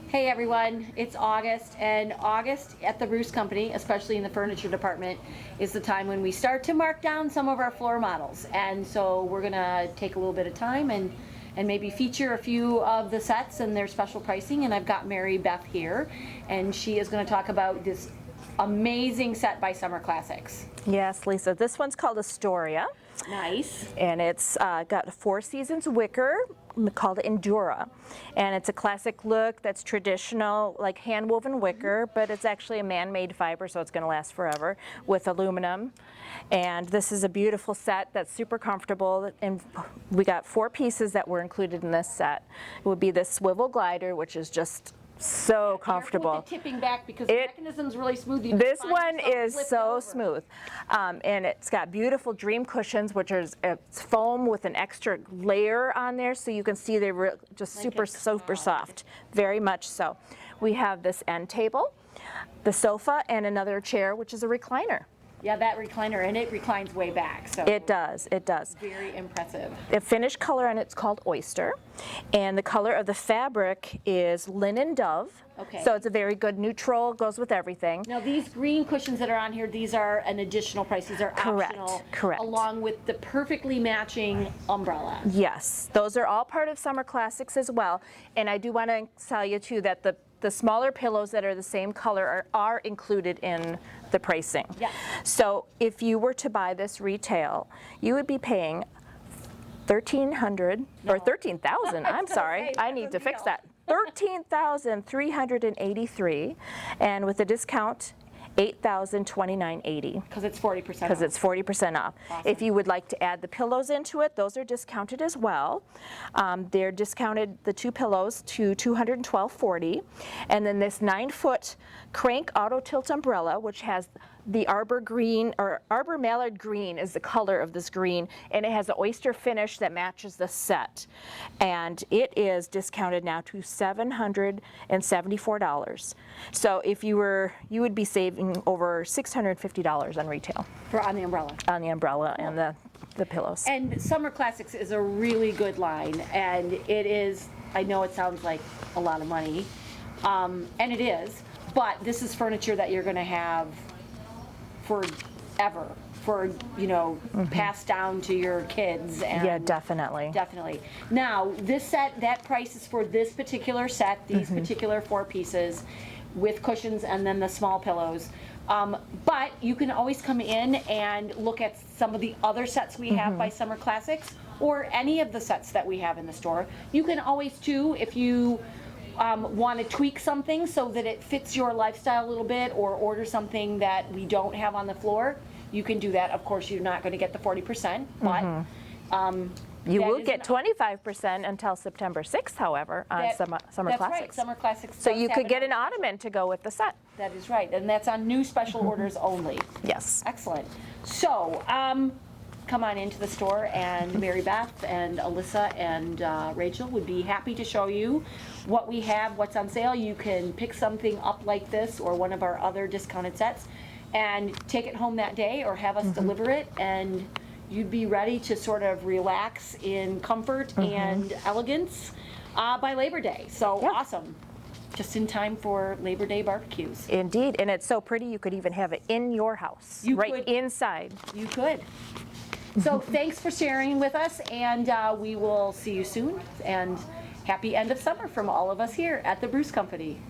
Hey everyone, it's August, and August at the Bruce Company, especially in the furniture department, is the time when we start to mark down some of our floor models. And so we're gonna take a little bit of time and maybe feature a few of the sets and their special pricing. And I've got Mary Beth here, and she is gonna talk about this amazing set by Summer Classics. Yes, Lisa, this one's called Astoria. Nice. And it's got a 4 seasons wicker called Endura. And it's a classic look that's traditional, like hand-woven wicker, but it's actually a man-made fiber, so it's going to last forever, with aluminum. And this is a beautiful set that's super comfortable. And we got 4 pieces that were included in this set. It would be the Swivel Glider, which is just so comfortable. With the tipping back, because the mechanism's really smooth. This one is so smooth, and it's got beautiful dream cushions, which is it's foam with an extra layer on there, so you can see they're just super soft, very much so. We have this end table, the sofa, and another chair, which is a recliner. Yeah, that recliner, and it reclines way back. So it does, it does. Very impressive. The finished color on it's called Oyster, and the color of the fabric is linen dove. Okay. So it's a very good neutral, goes with everything. Now these green cushions that are on here, these are an additional price. These are optional. Correct. Along with the perfectly matching umbrella. Yes, those are all part of Summer Classics as well. And I do want to tell you too that the smaller pillows that are the same color are included in the pricing. Yes. So if you were to buy this retail, you would be paying $1,300 or $13,000. I'm sorry, I need to fix that. $13,383, and with a discount, $8,029.80. Because it's 40% off. Because it's 40% off. Awesome. If you would like to add the pillows into it, those are discounted as well. They're discounted, the 2 pillows, to $212.40. And then this 9-foot crank auto tilt umbrella, which has the arbor green, or arbor mallard green is the color of this green, and it has an oyster finish that matches the set. And it is discounted now to $774. So if you would be saving over $650 on retail. On the umbrella. On the umbrella and the pillows. And Summer Classics is a really good line, and it is, I know it sounds like a lot of money, and it is, but this is furniture that you're going to have forever, passed down to your kids. And yeah, definitely. Definitely. Now, this set, that price is for this particular set, these particular 4 pieces with cushions and then the small pillows. But you can always come in and look at some of the other sets we have by Summer Classics, or any of the sets that we have in the store. You can always too, if you want to tweak something so that it fits your lifestyle a little bit, or order something that we don't have on the floor, you can do that. Of course, you're not going to get the 40%, but you will get 25% until September 6th, howew, on Summer Classics. That's right, Summer Classics. So you could get an ottoman to go with the set. That is right, and that's on new special orders only. Yes. Excellent. So, come on into the store, and Mary Beth and Alyssa and Rachel would be happy to show you what we have, what's on sale. You can pick something up like this or one of our other discounted sets and take it home that day, or have us deliver it, and you'd be ready to sort of relax in comfort and elegance by Labor Day. So awesome. Just in time for Labor Day barbecues. Indeed, and it's so pretty you could even have it in your house, inside. You could. So thanks for sharing with us, and we will see you soon, and happy end of summer from all of us here at the Bruce Company.